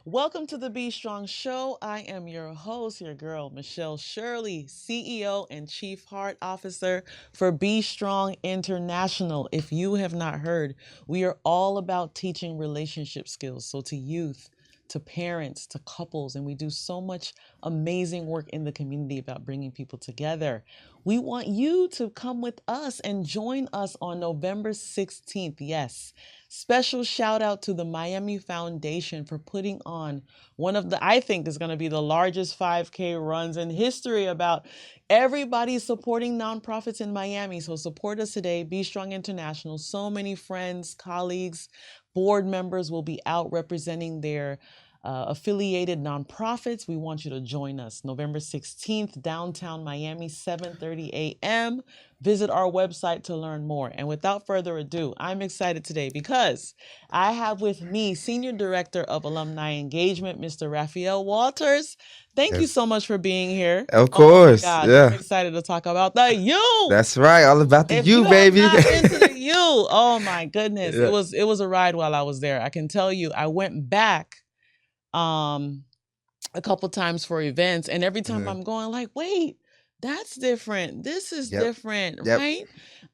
Welcome to the Be Strong Show. I am your host, your girl, Michelle Shirley, CEO and Chief Heart Officer for Be Strong International. If you have not heard, we are all about teaching relationship skills. So to youth, to parents, to couples, and we do so much amazing work in the community about bringing people together. We want you to come with us and join us on November 16th. Yes. Special shout out to the Miami Foundation for putting on one of the, I think is going to be the largest 5K runs in history about everybody supporting nonprofits in Miami. So support us today, Be Strong International. So many friends, colleagues, board members will be out representing their affiliated nonprofits. We want you to join us November 16th, downtown Miami, 7:30 a.m. Visit our website to learn more. And without further ado, I'm excited today because I have with me Senior Director of Alumni Engagement, Mr. Raphael Walters. Thank you so much for being here. Of Oh my course, gosh, I'm yeah. excited to talk about the you. That's right. All about the If you, you have baby. not been to the U, oh my goodness, Yeah. it was a ride while I was there. I can tell you, I went back a couple times for events, and every time I'm going like, wait, that's different. This is Yep. different, Yep. right?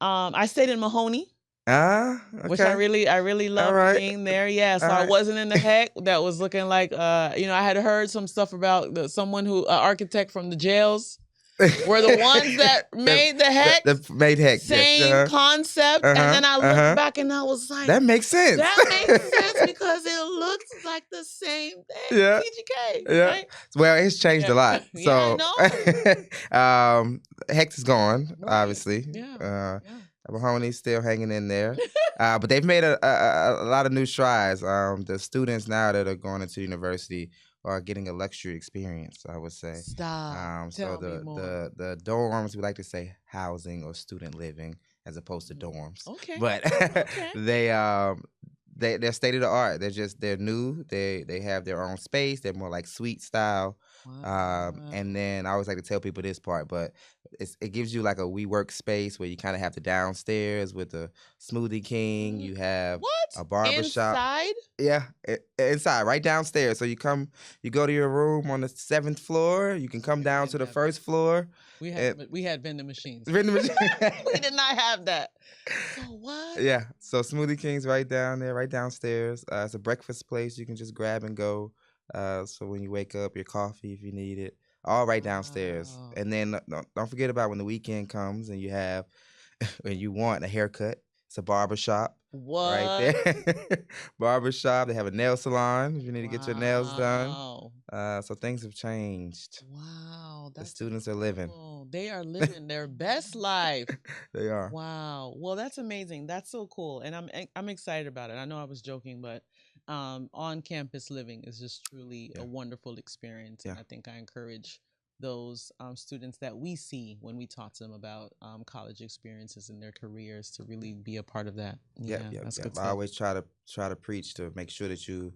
I stayed in Mahoney, which Okay. I really All loved right. being there. Yeah, so All I right. wasn't in the heck that was looking like I had heard some stuff about someone who architect from the jails were the ones that made the heck. The made heck. Same Yes. concept. And then I looked back and I was like, That makes sense. that makes sense because it looks like the same thing. Yeah. PGK, Yeah. right? Well, it's changed Yeah. a lot. Yeah, I know. Hex is gone, Right. obviously. Yeah. Mahoney's still hanging in there. But they've made a lot of new strides. The students now that are going into university are getting a luxury experience, I would say. Stop. So Tell me more. the dorms, we like to say housing or student living as opposed to dorms. Okay. But Okay. they're state of the art. They're new. They have their own space. They're more like suite style. Wow. And then I always like to tell people this part, but it gives you like a WeWork space where you kind of have the downstairs with the Smoothie King. You have What? a barber shop. Inside? Yeah, inside, right downstairs. So you go to your room on the 7th floor. You can come down to the first floor. We had vending machines. Vending machine. We did not have that. So what? Yeah, so Smoothie King's right down there, right downstairs. It's a breakfast place you can just grab and go. So when you wake up, your coffee if you need it, all right downstairs. Wow. And then don't forget about when the weekend comes and you have, when you want a haircut, it's a barber shop. What? Right there. Barber shop. They have a nail salon if you need to get your nails done. Wow. So things have changed. Wow. The students are living. They are living their best life. They are. Wow. Well, that's amazing. That's so cool. And I'm excited about it. I know I was joking, but on campus living is just truly a wonderful experience. Yeah. And I think I encourage those students that we see when we talk to them about college experiences in their careers to really be a part of that. Yeah, That's yeah. good I stuff. always try to preach to make sure that you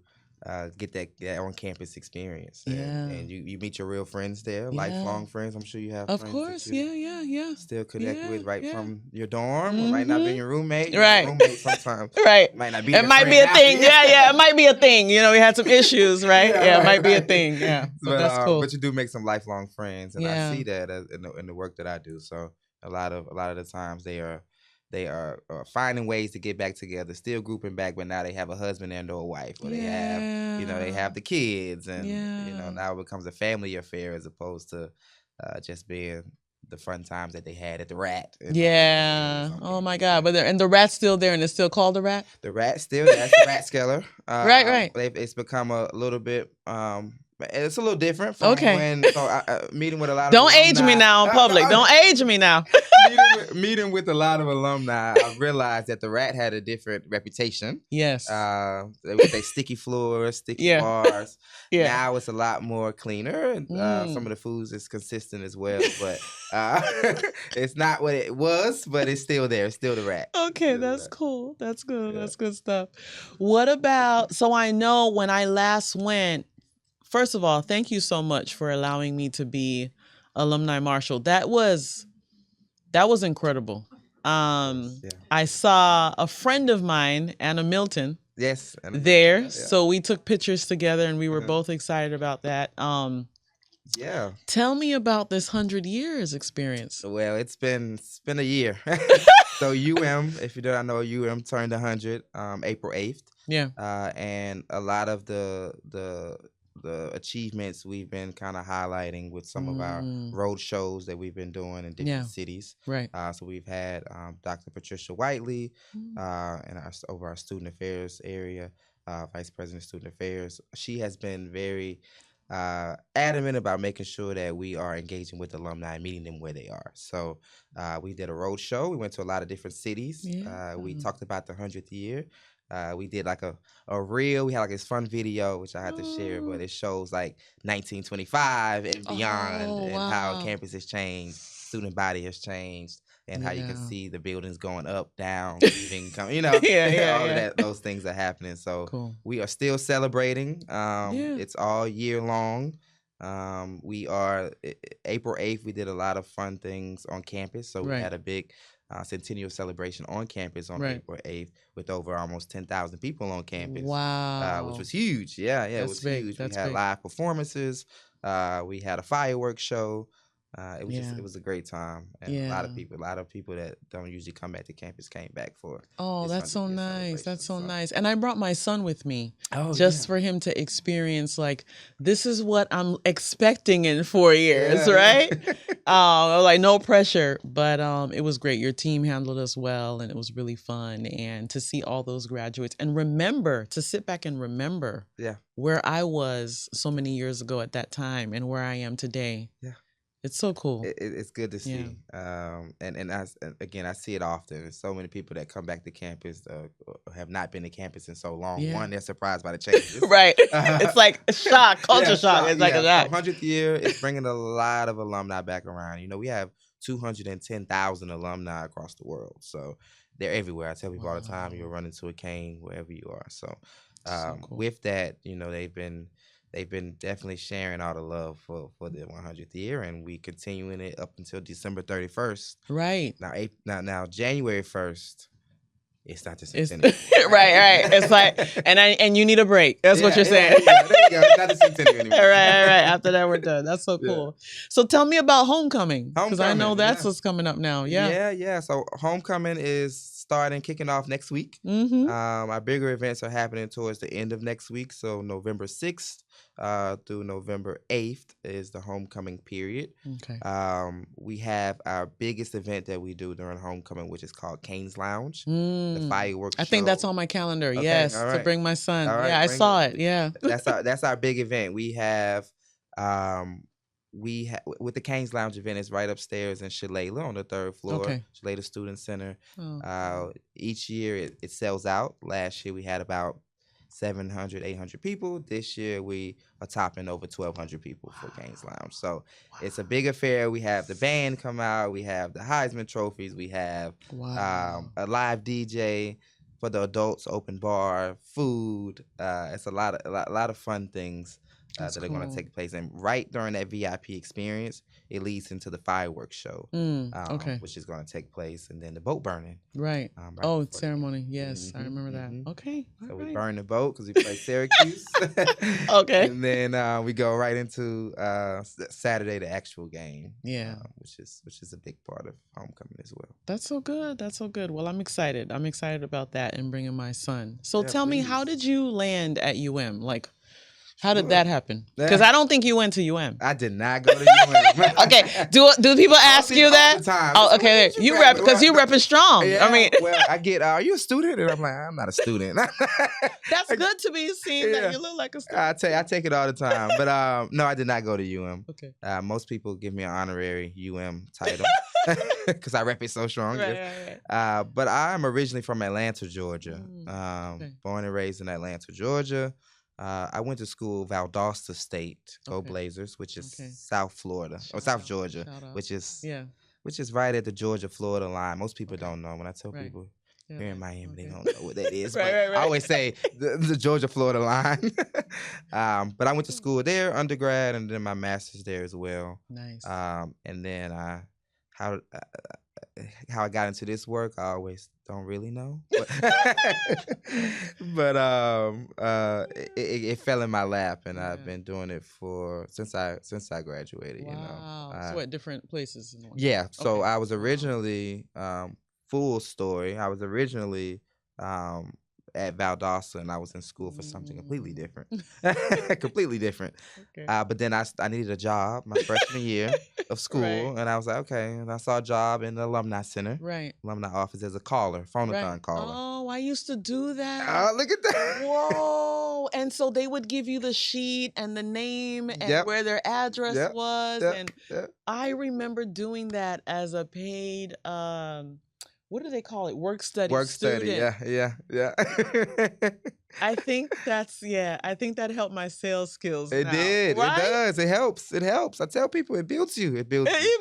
get that on campus experience. And you meet your real friends there, lifelong friends. I'm sure you have Of friends course, that you still connect with from your dorm. It might not be your roommate. Right. Your roommate sometimes. Right. Might not be. It might be a thing. Yeah. It might be a thing. We had some issues, right? Yeah, it might be a thing. Yeah. So that's cool. But you do make some lifelong friends, and I see that in the work that I do. So a lot of the times they are finding ways to get back together, still grouping back, but now they have a husband and or a wife, or they have the kids, and now it becomes a family affair as opposed to just being the fun times that they had at the Rat. Oh my God! But the Rat's still there, and it's still called the Rat. The Rat's still there. That's the Rat Skeller. Right. It's become a little bit. It's a little different from when meeting with a lot of Don't alumni. age me now in public. Don't age me now. meeting with a lot of alumni, I realized that the Rat had a different reputation. Yes. They would say sticky floors, sticky bars. Yeah. Now it's a lot more cleaner, and some of the foods is consistent as well. But it's not what it was, but it's still there. It's still the Rat. Okay, that's cool. That's good. Yeah. That's good stuff. What about? So I know when I last went. First of all, thank you so much for allowing me to be alumni marshal. That was incredible. I saw a friend of mine, Anna Milton, Yes. There. So we took pictures together and we were both excited about that. Yeah. Tell me about this 100 years experience. Well, it's been a year. So if you don't know, turned 100 April 8th. Yeah. And a lot of the achievements we've been kind of highlighting with some of our road shows that we've been doing in different cities. Right. So we've had Dr. Patricia Whiteley and over our student affairs area, Vice President of Student Affairs. She has been very adamant about making sure that we are engaging with alumni and meeting them where they are. So we did a road show. We went to a lot of different cities. Yeah. We talked about the 100th year. We did like a reel. We had like this fun video, which I had to share, but it shows like 1925 and beyond and how campus has changed, student body has changed, and how you can see the buildings going up, down, leaving, all of that. Those things are happening. So we are still celebrating. It's all year long. We are April 8th. We did a lot of fun things on campus. So we had a big centennial celebration on campus on April 8th with over almost 10,000 people on campus. Wow. Which was huge. Yeah, it was huge. We had live performances. We had a fireworks show. It was a great time, and a lot of people that don't usually come back to campus came back for. Oh, that's so nice. That's so nice. And I brought my son with me just for him to experience, like, this is what I'm expecting in 4 years, right? Like, no pressure, but it was great. Your team handled us well, and it was really fun. And to see all those graduates and to sit back and remember where I was so many years ago at that time and where I am today. Yeah. It's so cool. It's good to see. And again, I see it often. There's so many people that come back to campus have not been to campus in so long. One, they're surprised by the changes. Right. It's like a shock, culture shock. It's like a shock. 100th year is bringing a lot of alumni back around. We have 210,000 alumni across the world. So they're everywhere. I tell people all the time, you'll run into a cane wherever you are. So cool. With that, they've been definitely sharing all the love for the 100th year, and we continuing it up until December 31st. Right. Now January 1st, it's not the centennial. Right. It's like, and you need a break. That's what you're saying. There you go. It's not the centennial anymore. Right. After that, we're done. That's so cool. So tell me about homecoming, because I know that's what's coming up now. Yeah. So homecoming is kicking off next week. Our bigger events are happening towards the end of next week. So November 6th through November 8th is the homecoming period. Okay. We have our biggest event that we do during homecoming, which is called Cane's Lounge, the fireworks show. I think that's on my calendar. Okay, yes, to bring my son. I saw it. Yeah. That's our big event. We have with the Cane's Lounge event, it's right upstairs in Shalala on the 3rd floor, Shalala Student Center. Each year it sells out. Last year we had about 700, 800 people. This year we are topping over 1,200 people for Cane's Lounge. So it's a big affair. We have the band come out. We have the Heisman trophies. We have a live DJ for the adults, open bar, food. It's a lot of fun things that are going to take place. And right during that VIP experience, it leads into the fireworks show, which is going to take place, and then the boat burning. Right. Ceremony. Yes, I remember that. Okay. So we burn the boat because we play Syracuse. Okay. And then we go right into Saturday, the actual game. Yeah. Which is a big part of homecoming as well. That's so good. That's so good. Well, I'm excited. I'm excited about that and bringing my son. So tell me, how did you land at UM? Like, how did that happen? Because I don't think you went to UM. I did not go to UM. Okay. Do people ask you that? All the time. Oh, okay. You rep, because you repping strong. Yeah, I mean, I get, are you a student? And I'm like, I'm not a student. That's good to be seen that you look like a student. I take it all the time. But no, I did not go to UM. Okay. Most people give me an honorary UM title because I rep it so strong. Right. But I'm originally from Atlanta, Georgia. Born and raised in Atlanta, Georgia. I went to school, Valdosta State, Go Blazers, which is South Florida, or South Georgia, which is right at the Georgia-Florida line. Most people don't know. When I tell people here in Miami, they don't know what that is. But I always say the Georgia-Florida line. But I went to school there, undergrad, and then my master's there as well. Nice. And then how I got into this work, I always don't really know. But it fell in my lap, and I've been doing it since I graduated. Wow. So at different places. Yeah. So I was originally full story. I was originally at Valdosta, and I was in school for something completely different. Completely different. Okay. But then I needed a job my freshman year of school, and I was like, okay. And I saw a job in the Alumni Center, Alumni office as a caller, phonathon caller. Oh, I used to do that. Oh, look at that. Whoa. And so they would give you the sheet and the name and where their address was. And I remember doing that as a paid what do they call it? Work study student. Yeah. I think I think that helped my sales skills. It did. Right? It does. It helps. I tell people it builds you. It builds you.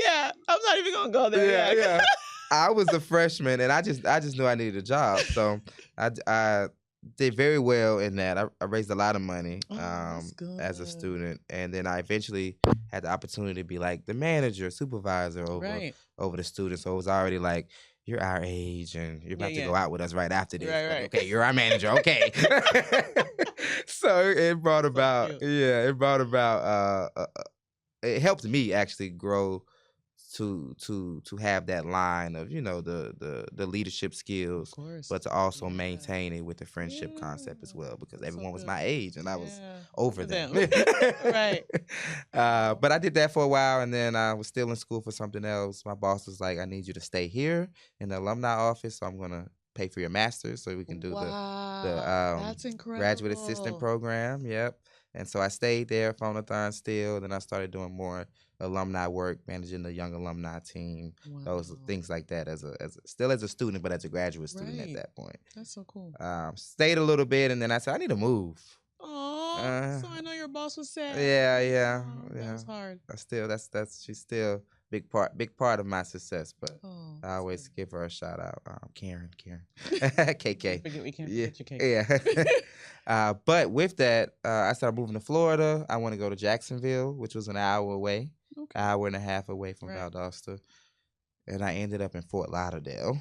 Yeah. I'm not even gonna go there. Yeah. I was a freshman, and I just knew I needed a job. So I did very well in that. I raised a lot of money as a student, and then I eventually had the opportunity to be like the manager, supervisor over the students. So it was already like, you're our age, and you're about to go out with us right after this. Right. Okay, you're our manager. Okay. So it brought about, it helped me actually grow to have that line of the leadership skills, but to also maintain it with the friendship concept as well, because everyone was my age and I was over them. Right. But I did that for a while, and then I was still in school for something else. My boss was like, I need you to stay here in the alumni office, so I'm gonna pay for your master's so we can do that's incredible. Graduate assistant program. Yep. And so I stayed there, phonathon still. Then I started doing more alumni work, managing the young alumni team, those things like that still as a student, but as a graduate student at that point. That's so cool. Stayed a little bit, and then I said, I need to move. Oh, so I know your boss was sad. Yeah. That was hard. She's still big part of my success, but I always give her a shout out. Karen. KK. We can't forget your KK. Yeah. But with that, I started moving to Florida. I want to go to Jacksonville, which was an hour away. Hour and a half away from Valdosta, and I ended up in Fort Lauderdale,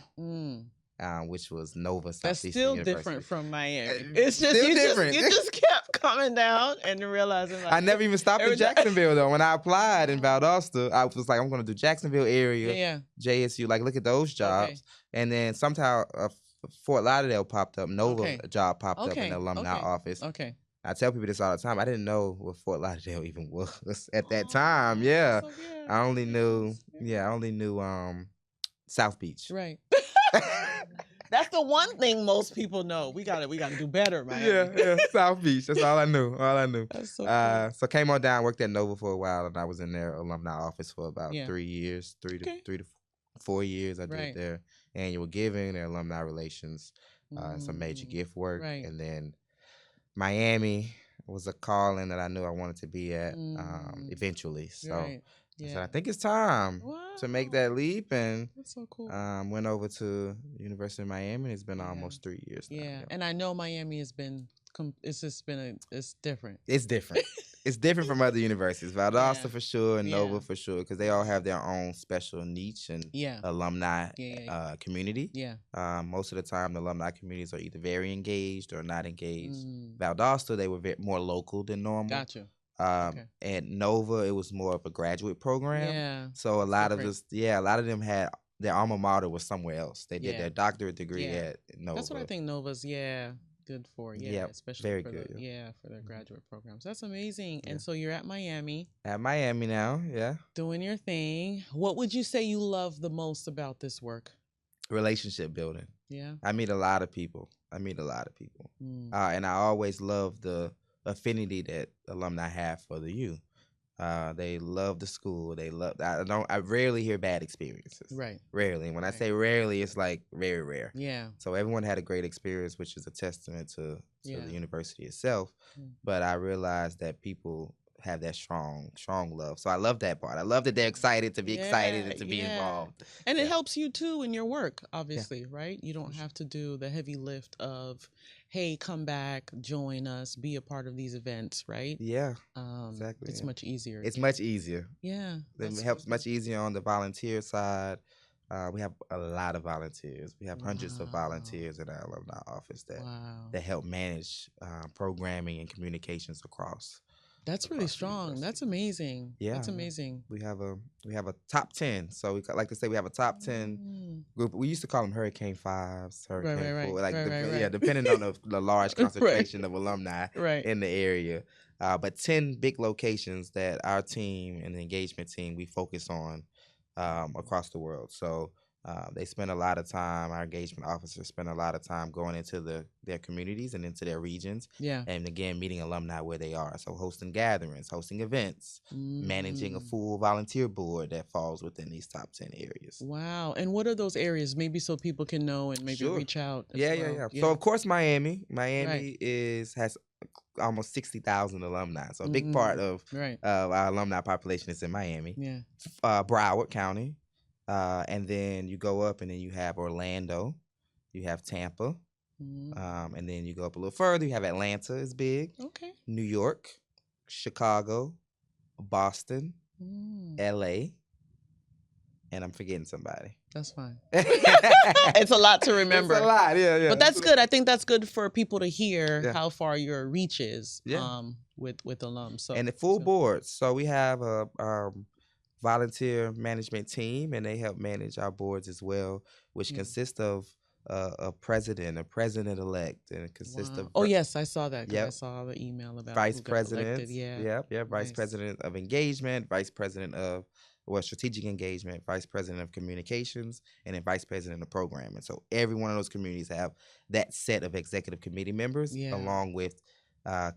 which was Nova Southeastern That's still University. Different from Miami. It's just different. You just kept coming down and realizing. Like, I never even stopped in Jacksonville though. When I applied in Valdosta, I was like, I'm going to do Jacksonville area, JSU. Like, look at those jobs, and then somehow Fort Lauderdale popped up. Nova job popped up in the alumni office. Okay. I tell people this all the time. I didn't know what Fort Lauderdale even was at that time. Yeah. So I only knew South Beach. Right. That's the one thing most people know. We gotta do better, man. Yeah. South Beach. That's all I knew. That's so cool. So came on down, worked at Nova for a while, and I was in their alumni office for about 3 years, three to 4 years. I did their annual giving, their alumni relations, some major gift work, and then Miami was a calling that I knew I wanted to be at eventually. So I said, I think it's time to make that leap. And that's so cool. Went over to University of Miami. It's been almost 3 years now. Yeah, and I know Miami has been, it's different. It's different. It's different from other universities. Valdosta for sure, and Nova for sure, because they all have their own special niche and alumni community. Yeah. Most of the time, the alumni communities are either very engaged or not engaged. Valdosta, they were more local than normal. Gotcha. At Nova, it was more of a graduate program. Yeah. So a lot of them had their alma mater was somewhere else. They did their doctorate degree at Nova. That's what I think Nova's good for. Especially very for good. For their graduate programs. That's amazing. And so you're at Miami. At Miami now, doing your thing. What would you say you love the most about this work? Relationship building. Yeah. I meet a lot of people. And I always love the affinity that alumni have for the youth. They love the school. I rarely hear bad experiences. Right. Rarely. And when I say rarely, it's like very rare. Yeah. So everyone had a great experience, which is a testament to the university itself. But I realized that people have that strong love. So I love that part. I love that they're excited to be excited and to be involved. And it helps you too in your work, obviously, right? You don't have to do the heavy lift of hey, come back, join us, be a part of these events, right? Yeah, exactly. It's much easier. It's much easier. Yeah. It helps much easier on the volunteer side. We have a lot of volunteers. We have hundreds of volunteers in our alumni office that help manage programming and communications across. That's really strong. That's amazing. Yeah, that's amazing. We have a top 10. So we like to say we have a top 10 group. We used to call them Hurricane Fives, Hurricane Four, like depending on the large concentration of alumni in the area. But 10 big locations that our team and the engagement team we focus on across the world. So they spend a lot of time, our engagement officers spend a lot of time going into their communities and into their regions. Yeah. And again, meeting alumni where they are. So hosting gatherings, hosting events, managing a full volunteer board that falls within these top 10 areas. Wow. And what are those areas? Maybe so people can know and maybe reach out. Yeah. So of course, Miami has almost 60,000 alumni. So a big part of our alumni population is in Miami. Yeah. Broward County. And then you go up and then you have Orlando, you have Tampa, and then you go up a little further, you have Atlanta is big, New York, Chicago, Boston, LA, and I'm forgetting somebody. That's fine. It's a lot to remember. It's a lot, yeah. But that's good. I think that's good for people to hear how far your reach is with alums. So, and the full board. So we have a volunteer management team, and they help manage our boards as well, which consists of a president-elect, and it consists of. Oh yes, I saw that. I saw the email about vice president. Vice president of engagement, vice president of strategic engagement, vice president of communications, and then vice president of programming. So every one of those communities have that set of executive committee members, along with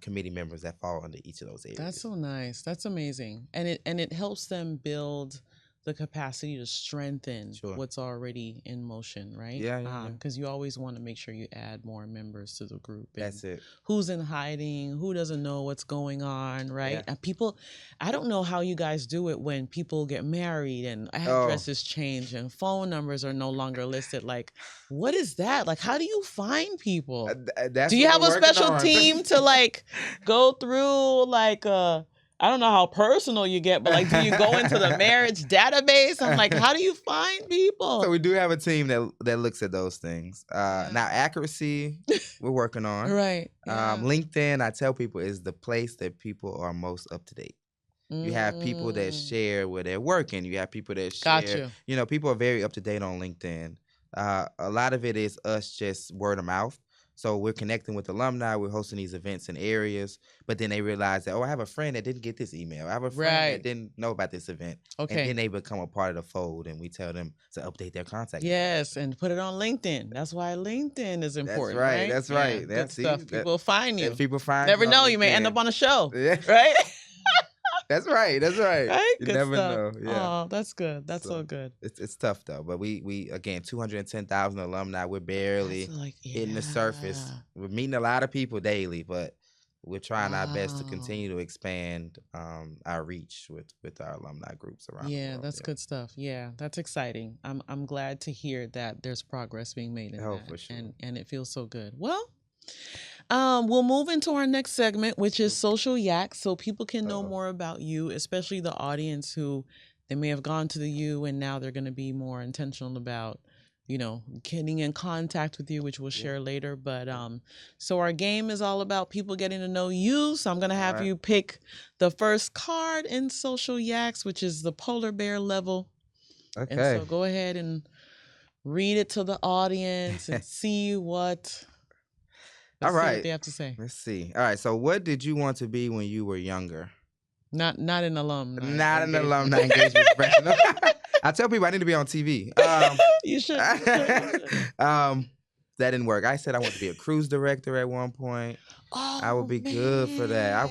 committee members that fall under each of those areas. That's so nice. That's amazing. And it helps them build the capacity to strengthen what's already in motion, right? Yeah. Because you always want to make sure you add more members to the group. That's it. Who's in hiding? Who doesn't know what's going on, right? Yeah. And people, I don't know how you guys do it when people get married and addresses change and phone numbers are no longer listed. Like, what is that? Like, how do you find people? Do you have a special team to like go through like I don't know how personal you get, but like, do you go into the marriage database? I'm like, how do you find people? So we do have a team that looks at those things. Now, accuracy, we're working on. Right. LinkedIn, I tell people, is the place that people are most up to date. You have people that share where they're working. You have people that share. You know, people are very up to date on LinkedIn. A lot of it is us just word of mouth. So we're connecting with alumni. We're hosting these events in areas, but then they realize that, I have a friend that didn't get this email. I have a friend that didn't know about this event. Okay. And then they become a part of the fold, and we tell them to update their contact. Yes, and put it on LinkedIn. That's why LinkedIn is important. That's right. Yeah, that's stuff. People find you. People find Never know. You may end up on a show. Right? That's right. Right? You never know. Yeah. Oh, that's good. That's so good. It's tough though, but we again 210,000 alumni. We're barely hitting the surface. We're meeting a lot of people daily, but we're trying our best to continue to expand our reach with our alumni groups around the world. Yeah, that's good stuff. Yeah, that's exciting. I'm glad to hear that there's progress being made in that. For sure. And it feels so good. Well, we'll move into our next segment, which is Social Yaks, so people can know more about you, especially the audience who they may have gone to the U and now they're going to be more intentional about, getting in contact with you, which we'll share later. But so our game is all about people getting to know you. So I'm going to have you pick the first card in Social Yaks, which is the polar bear level. Okay. And so go ahead and read it to the audience and see what... All right. What they have to say. Let's see. All right. So, what did you want to be when you were younger? Not an alumni. Not an alumni engagement professional. I tell people I need to be on TV. You should. That didn't work. I said I wanted to be a cruise director at one point. Oh, I would be good for that.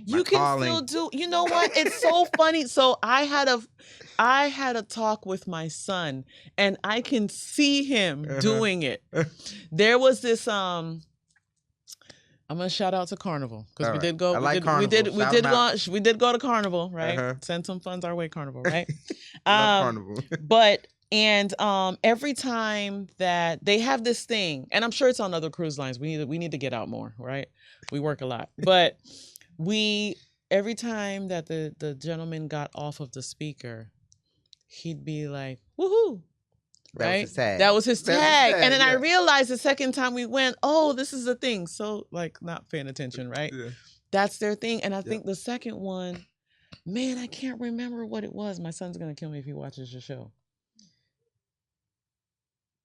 You can still do. You know what? It's so funny. So I had a talk with my son, and I can see him doing it. There was this. I'm gonna shout out to Carnival because we did go. We did go to Carnival, right? Send some funds our way, Carnival, right? Carnival. But And every time that they have this thing, and I'm sure it's on other cruise lines, we need to get out more, right? We work a lot, but every time that the gentleman got off of the speaker, he'd be like, "Woohoo!" Right? That was his tag. And then I realized the second time we went, oh, this is the thing. So like not paying attention, right? Yeah. That's their thing. And I think the second one, man, I can't remember what it was. My son's gonna kill me if he watches the show.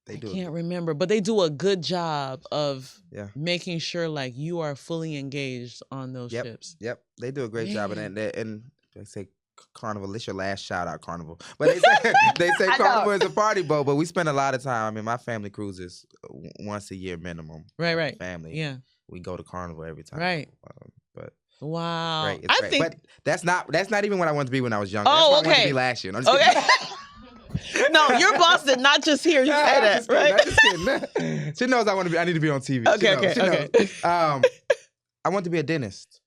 I can't remember, but they do a good job of making sure like you are fully engaged on those ships. Yep, they do a great job, and they say Carnival. It's your last shout out, Carnival. But they say Carnival is a party boat, but we spend a lot of time. I mean, my family cruises once a year minimum. Right. Family. Yeah. We go to Carnival every time. Right. But wow. It's great. I think, but that's not even what I wanted to be when I was younger. Oh, that's what okay. I wanted to be last year. Okay. No, your boss did not just hear you say that, right? She knows I need to be on TV. Okay. I want to be a dentist.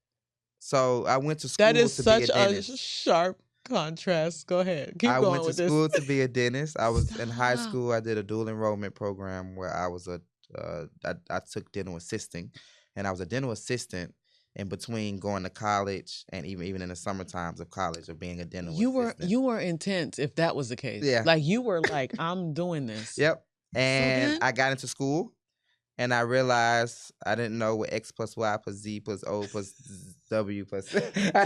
So I went to school to be a dentist. That is such a sharp contrast. Go ahead. Keep going with this. I went to school to be a dentist. I was in high school. I did a dual enrollment program where I was I took dental assisting, and I was a dental assistant in between going to college and even in the summer times of college of being a dental assistant. You were intense if that was the case. Yeah. Like you were like, I'm doing this. Yep. And I got into school and I realized I didn't know what X plus Y plus Z plus O plus W plus I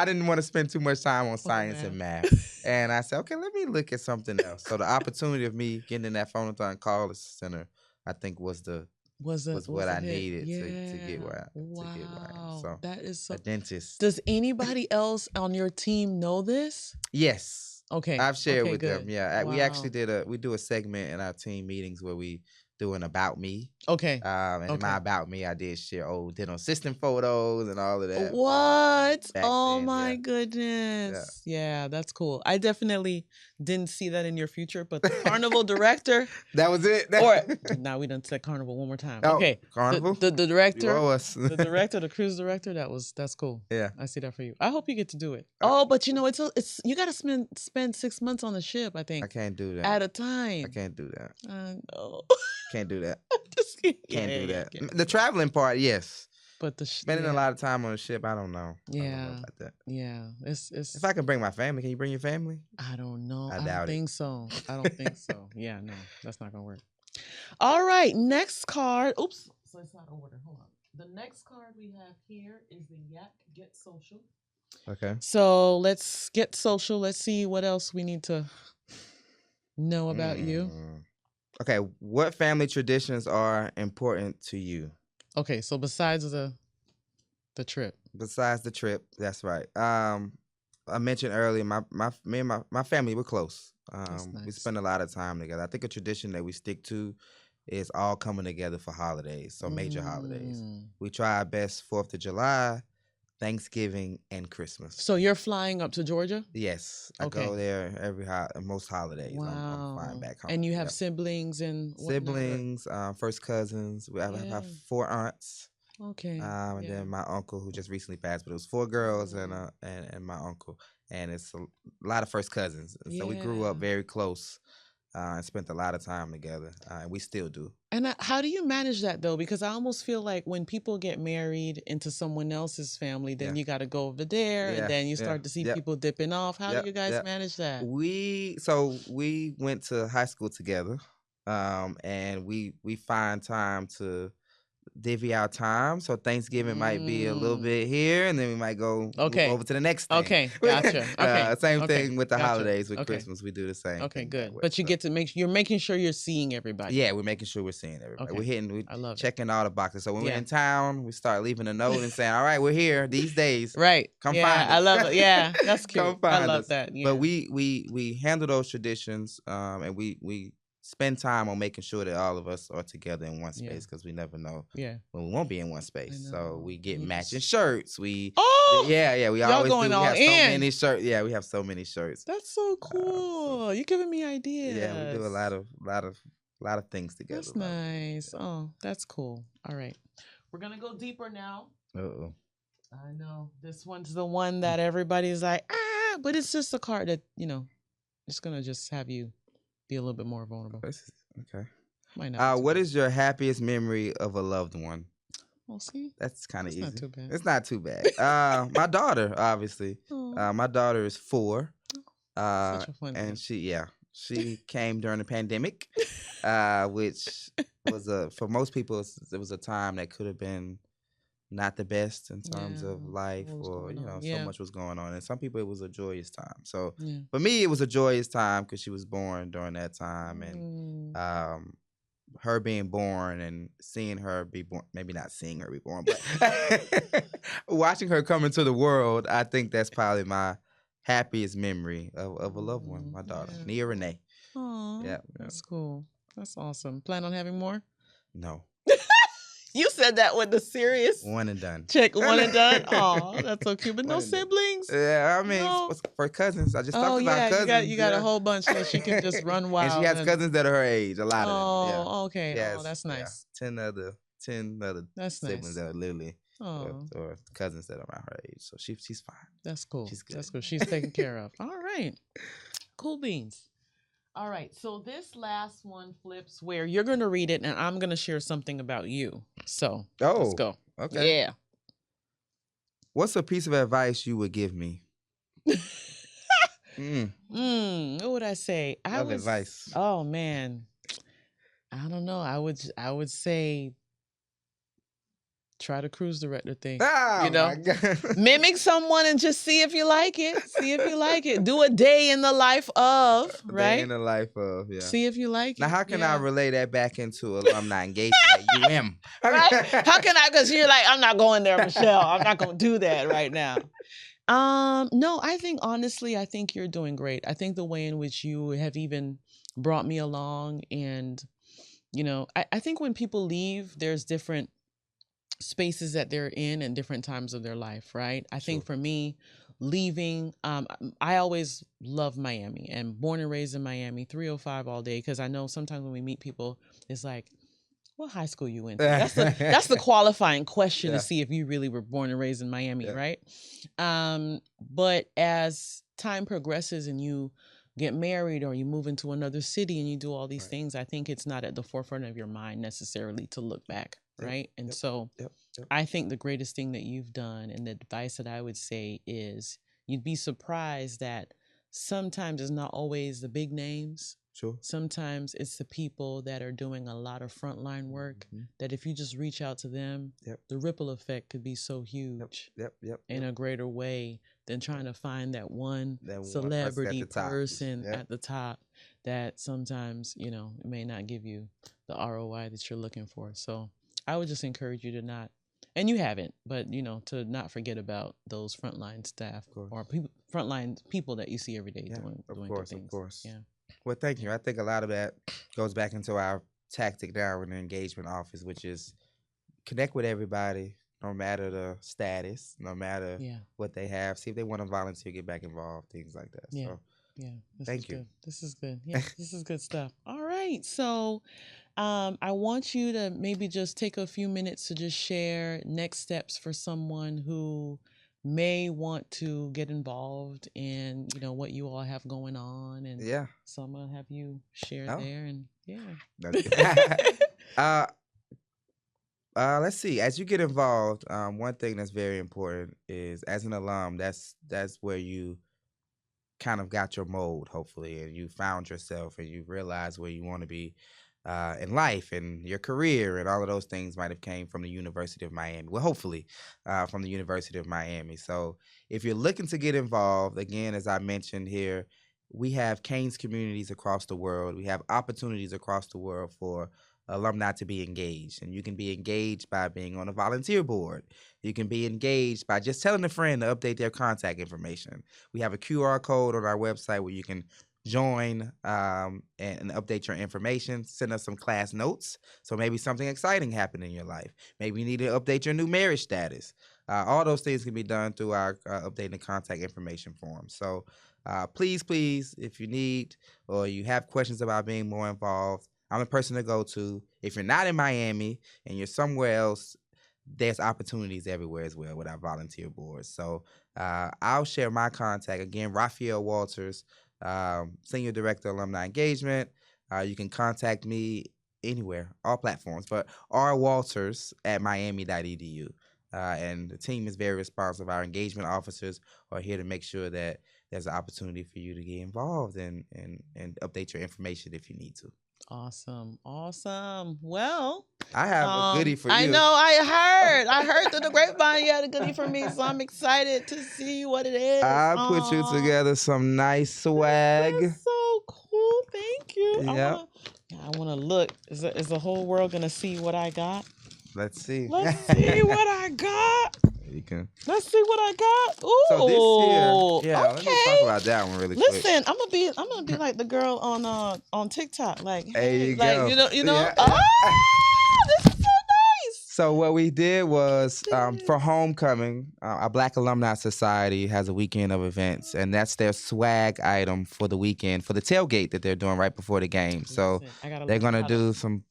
didn't want to spend too much time on science and math. And I said, okay, let me look at something else. So the opportunity of me getting in that phone-a-thon call center, I think was what I needed to get where I am. So that is so. A dentist. Does anybody else on your team know this? Yes. Okay. I've shared with them. Yeah. Wow. We actually we do a segment in our team meetings where we do an about me. Okay. And in my about me, I did share old dental assistant photos and all of that. What? Oh my goodness. Yeah, that's cool. I definitely didn't see that in your future, but the carnival director. That was it. Now we done said carnival one more time. Oh, okay. Carnival. The director. You owe us. The director, the cruise director. That's cool. Yeah. I see that for you. I hope you get to do it. Oh, but you know it's you got to spend 6 months on the ship. I think. I can't do that at a time. I can't do that. No. Can't do that. Just kidding. Can't do that. The traveling part, yes. But spending a lot of time on the ship, I don't know. Yeah. I don't know about that. Yeah. It's if I can bring my family, can you bring your family? I don't know. I doubt don't think so. I don't think so. Yeah, no, that's not gonna work. All right, next card. Oops. So it's not order. Hold on. The next card we have here is the Yak Get Social. Okay. So let's get social. Let's see what else we need to know about you. Okay, what family traditions are important to you? Okay, so besides the trip. Besides the trip, that's right. I mentioned earlier, me and my family, we're close. Nice. We spend a lot of time together. I think a tradition that we stick to is all coming together for holidays, so major holidays. We try our best 4th of July, Thanksgiving, and Christmas. So you're flying up to Georgia? Yes. I go there most holidays. Wow. I'm flying back home. And you have siblings and whatnot? Siblings, first cousins. I have 4 aunts. Okay. And then my uncle who just recently passed, but it was 4 girls and my uncle. And it's a lot of first cousins. So we grew up very close. And spent a lot of time together, and we still do. And how do you manage that, though? Because I almost feel like when people get married into someone else's family, then you got to go over there, and then you start to see people dipping off. How do you guys manage that? We went to high school together, and we find time to divvy our time. So Thanksgiving might be a little bit here, and then we might go over to the next thing. Okay, gotcha. Okay, same thing with the holidays. With Christmas, we do the same. Okay, good. But you get to you're making sure you're seeing everybody. Yeah, we're making sure we're seeing everybody. Okay. We're checking all the boxes. So when we're in town, we start leaving a note and saying, "All right, we're here these days. Right, come find us." I love it. Yeah, that's cute. Come find I love us. that. Yeah. But we handle those traditions, and we spend time on making sure that all of us are together in one space because we never know when we won't be in one space. So we get matching shirts. We always going do. All we have in. so many shirts. Yeah, we have so many shirts. That's so cool. You're giving me ideas. Yeah, we do a lot of things together. That's nice. Oh, that's cool. All right, we're gonna go deeper now. Uh-oh. I know this one's the one that everybody's like, but it's just a card that It's gonna just have you be a little bit more vulnerable. Okay. Might not. What is your happiest memory of a loved one? Well, see, that's kind of easy. Not too bad. It's not too bad. My daughter, obviously. My daughter is 4. Such a fun and thing. she came during the pandemic, which was for most people it was a time that could have been not the best in terms of life, or so much was going on, and some people it was a joyous time. So for me, it was a joyous time because she was born during that time, and her being born and seeing her be born, maybe not seeing her be born, but watching her come into the world, I think that's probably my happiest memory of a loved one, my daughter, Nia Renee. Aww, yeah, that's cool. That's awesome. Plan on having more? No. You said that with the serious. One and done. Check one and done. Oh, that's so cute. But no siblings. Yeah, I mean, for cousins. I just talked about cousins. You got a whole bunch that she can just run wild. And she has cousins that are her age. A lot of them. Oh, okay. Yes, that's nice. 10 other siblings that are literally or cousins that are around her age. So she's fine. That's cool. She's good. That's cool. She's taken care of. All right. Cool beans. All right, so this last one flips where you're going to read it and I'm going to share something about you. So let's go. Okay. Yeah. What's a piece of advice you would give me? What would I say? Advice. Oh man, I don't know. I would say try the cruise director thing. Mimic someone and just see if you like it. Do a day in the life of, right? Day in the life of, yeah. See if you like it. Now, how can I relay that back into alumni engagement at UM? Right? How can I? Because you're like, I'm not going there, Michelle. I'm not going to do that right now. No, I think honestly, I think you're doing great. I think the way in which you have even brought me along, and I think when people leave, there's different spaces that they're in and different times of their life, right? I think for me, leaving, I always loved Miami and born and raised in Miami, 305 all day, because I know sometimes when we meet people, it's like, what high school you went to? That's the qualifying question to see if you really were born and raised in Miami, right? But as time progresses and you get married or you move into another city and you do all these things, I think it's not at the forefront of your mind necessarily to look back. Right. And so I think the greatest thing that you've done, and the advice that I would say is, you'd be surprised that sometimes it's not always the big names. Sure. Sometimes it's the people that are doing a lot of frontline work that if you just reach out to them, the ripple effect could be so huge in a greater way than trying to find that one celebrity person at the top that sometimes, it may not give you the ROI that you're looking for. So I would just encourage you to not, and you haven't, but to not forget about those frontline staff or frontline people that you see every day doing good things. Of course. Yeah. Well, thank you. I think a lot of that goes back into our tactic now in the engagement office, which is connect with everybody, no matter the status, no matter what they have. See if they want to volunteer, get back involved, things like that. Yeah. So, Thank you. This is good. Yeah, this is good stuff. All right. So I want you to maybe just take a few minutes to just share next steps for someone who may want to get involved in, what you all have going on. And so I'm going to have you share there. And let's see. As you get involved, one thing that's very important is, as an alum, that's where you kind of got your mold, hopefully, and you found yourself and you realized where you want to be in life and your career, and all of those things might have came from the University of Miami. Well, hopefully from the University of Miami. So if you're looking to get involved, again, as I mentioned here, we have Canes communities across the world. We have opportunities across the world for alumni to be engaged. And you can be engaged by being on a volunteer board. You can be engaged by just telling a friend to update their contact information. We have a QR code on our website where you can join and update your information. Send us some class notes. So maybe something exciting happened in your life. Maybe you need to update your new marriage status. All those things can be done through our updating the contact information form. So please, if you need or you have questions about being more involved, I'm the person to go to. If you're not in Miami and you're somewhere else, there's opportunities everywhere as well with our volunteer boards. So I'll share my contact. Again, Raphael Walters, Senior Director Alumni Engagement. You can contact me anywhere, all platforms, but rwalters@miami.edu. And the team is very responsive. Our engagement officers are here to make sure that there's an opportunity for you to get involved and update your information if you need to. Awesome. Well, I have a goodie for you. I know. I heard through the grapevine you had a goodie for me, so I'm excited to see what it is. I put you together some nice swag. That's so cool. Thank you. Yep. I want to look. Is the whole world gonna see what I got? Let's see. Let's see what I got. You can. Let's see what I got. Ooh. So this here, okay. Let me talk about that one really quick. Listen, I'm gonna be like the girl on TikTok, like, hey, there you like, go. you know. Yeah. Oh, this is so nice. So what we did was for homecoming, our Black Alumni Society has a weekend of events, and that's their swag item for the weekend for the tailgate that they're doing right before the game. So they're gonna do some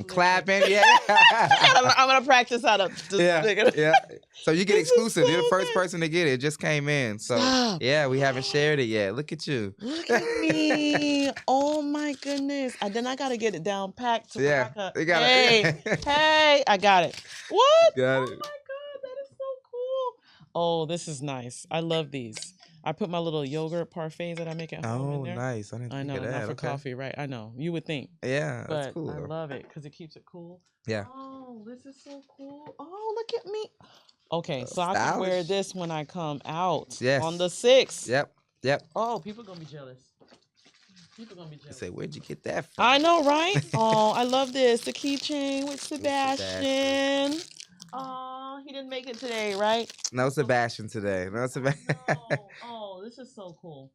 clapping. Yeah. I'm gonna practice how to. Yeah. So you get exclusive. You're the first person to get it. It just came in. So yeah, we haven't shared it yet. Look at you. Look at me. Oh my goodness. Then I gotta get it down packed. So hey, I got it. What? Got it. Oh my God, that is so cool. Oh, this is nice. I love these. I put my little yogurt parfaits that I make at home in there. Nice. I didn't think of that. Not for coffee, right? I know. You would think. Yeah, but that's cool. I love it because it keeps it cool. Yeah. Oh, this is so cool. Oh, look at me. Okay, so I can wear this when I come out. Yes. On the 6th. Yep. Oh, people gonna be jealous. Say, where'd you get that from? I know, right? Oh, I love this. The keychain with Sebastian. Oh, he didn't make it today, right? No Sebastian today. No Sebastian. Oh, this is so cool.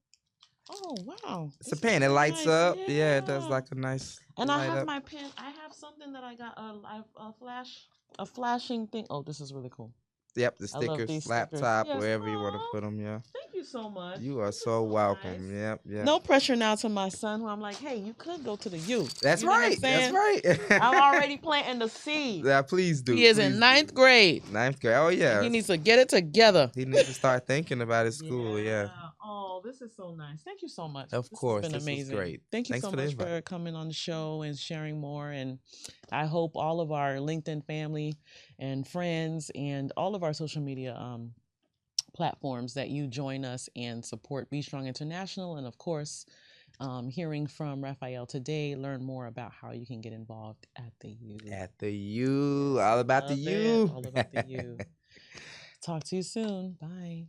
Oh, wow. It's a pen. It lights up. Yeah, it does like a nice. And I have my pen. I have something that I got a flashing thing. Oh, this is really cool. Yep, the stickers, laptop, wherever you want to put them. Yeah. Thank you so much. You are so welcome. Nice. Yep. No pressure now to my son, who I'm like, hey, you could go to the U. That's right. That's right. I'm already planting the seed. Yeah, please do. He is in 9th grade. 9th grade. Oh yeah. He needs to get it together. He needs to start thinking about his school. Yeah. Oh, this is so nice. Thank you so much. Of course, this has been amazing. Great. Thank you so much for coming on the show and sharing more. And I hope all of our LinkedIn family and friends and all of our social media platforms that you join us and support Be Strong International. And of course, hearing from Raphael today, learn more about how you can get involved at the U. At the U. All about the U. All about the U. Talk to you soon. Bye.